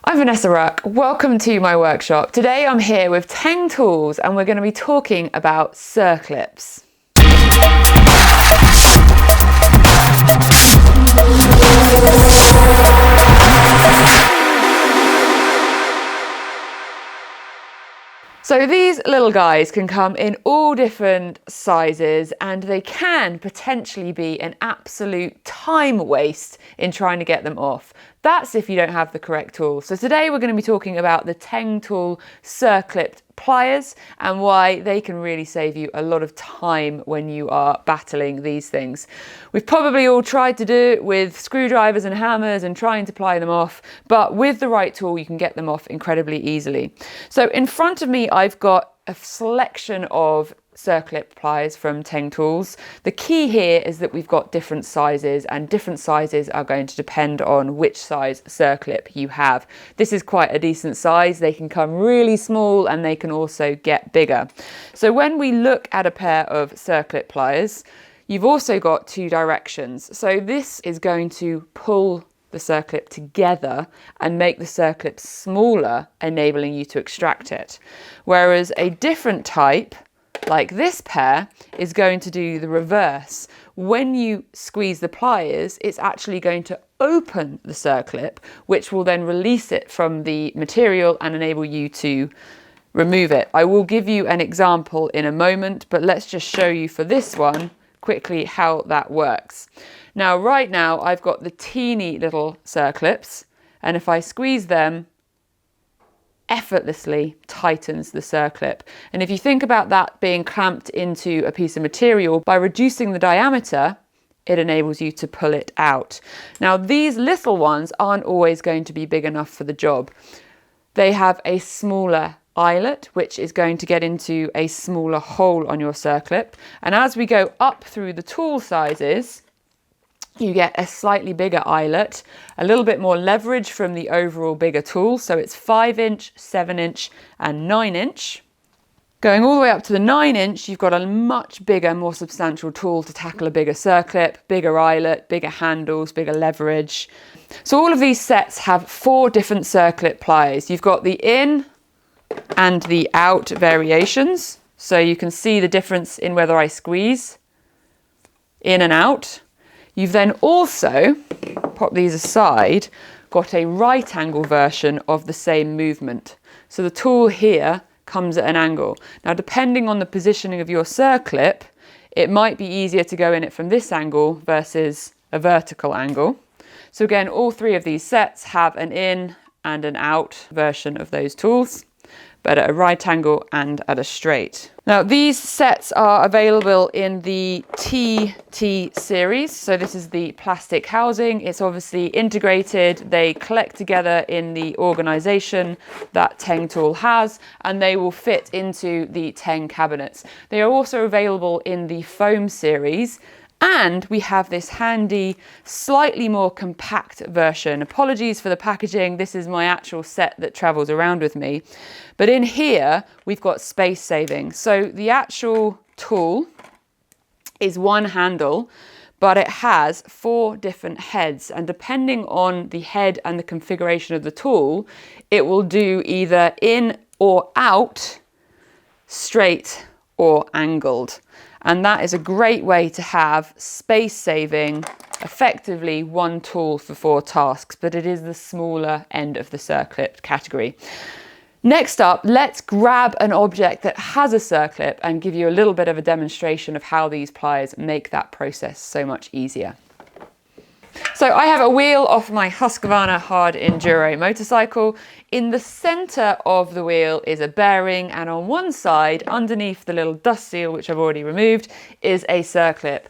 I'm Vanessa Ruck, welcome to my workshop. Today I'm here with TengTools and we're going to be talking about circlips. So these little guys can come in all different sizes and they can potentially be an absolute time waste in trying to get them off. That's if you don't have the correct tool. So today we're going to be talking about the TengTool circlip pliers and why they can really save you a lot of time when you are battling these things. We've probably all tried to do it with screwdrivers and hammers and trying to ply them off, but with the right tool you can get them off incredibly easily. So in front of me I've got a selection of circlip pliers from TengTools. The key here is that we've got different sizes and different sizes are going to depend on which size circlip you have. This is quite a decent size. They can come really small and they can also get bigger. So when we look at a pair of circlip pliers, you've also got two directions. So this is going to pull the circlip together and make the circlip smaller, enabling you to extract it. Whereas a different type, like this pair, is going to do the reverse. When you squeeze the pliers, it's actually going to open the circlip, which will then release it from the material and enable you to remove it. I will give you an example in a moment, but let's just show you for this one quickly how that works. Now, right now, I've got the teeny little circlips, and if I squeeze them, effortlessly tightens the circlip. And if you think about that being clamped into a piece of material, by reducing the diameter, it enables you to pull it out. Now, these little ones aren't always going to be big enough for the job. They have a smaller eyelet, which is going to get into a smaller hole on your circlip. And as we go up through the tool sizes, you get a slightly bigger eyelet, a little bit more leverage from the overall bigger tool. So it's 5-inch, 7-inch and 9-inch. Going all the way up to the 9-inch, you've got a much bigger, more substantial tool to tackle a bigger circlip, bigger eyelet, bigger handles, bigger leverage. So all of these sets have 4 different circlip pliers. You've got the in and the out variations. So you can see the difference in whether I squeeze in and out. You've then also, pop these aside, got a right angle version of the same movement. So the tool here comes at an angle. Now, depending on the positioning of your circlip, it might be easier to go in it from this angle versus a vertical angle. So again, all 3 of these sets have an in and an out version of those tools, but at a right angle and at a straight. Now, these sets are available in the TT series. So this is the plastic housing. It's obviously integrated. They collect together in the organization that TengTool has, and they will fit into the Teng cabinets. They are also available in the foam series. And we have this handy, slightly more compact version. Apologies for the packaging. This is my actual set that travels around with me. But in here, we've got space saving. So the actual tool is one handle, but it has 4 different heads. And depending on the head and the configuration of the tool, it will do either in or out, straight or angled. And that is a great way to have space saving, effectively one tool for 4 tasks, but it is the smaller end of the circlip category. Next up, let's grab an object that has a circlip and give you a little bit of a demonstration of how these pliers make that process so much easier. So I have a wheel off my Husqvarna hard enduro motorcycle. In the center of the wheel is a bearing, and on one side, underneath the little dust seal, which I've already removed, is a circlip.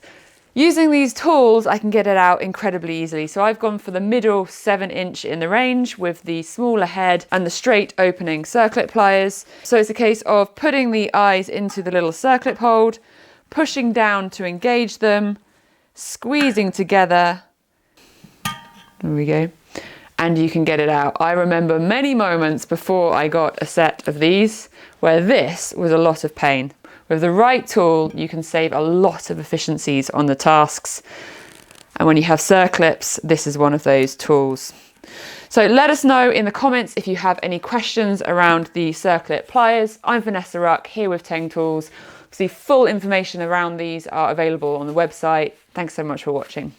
Using these tools, I can get it out incredibly easily. So I've gone for the middle 7-inch in the range with the smaller head and the straight opening circlip pliers. So it's a case of putting the eyes into the little circlip hold, pushing down to engage them, squeezing together. There we go. And you can get it out. I remember many moments before I got a set of these where this was a lot of pain. With the right tool, you can save a lot of efficiencies on the tasks. And when you have circlips, this is one of those tools. So let us know in the comments if you have any questions around the circlip pliers. I'm Vanessa Ruck here with TengTools. See, full information around these are available on the website. Thanks so much for watching.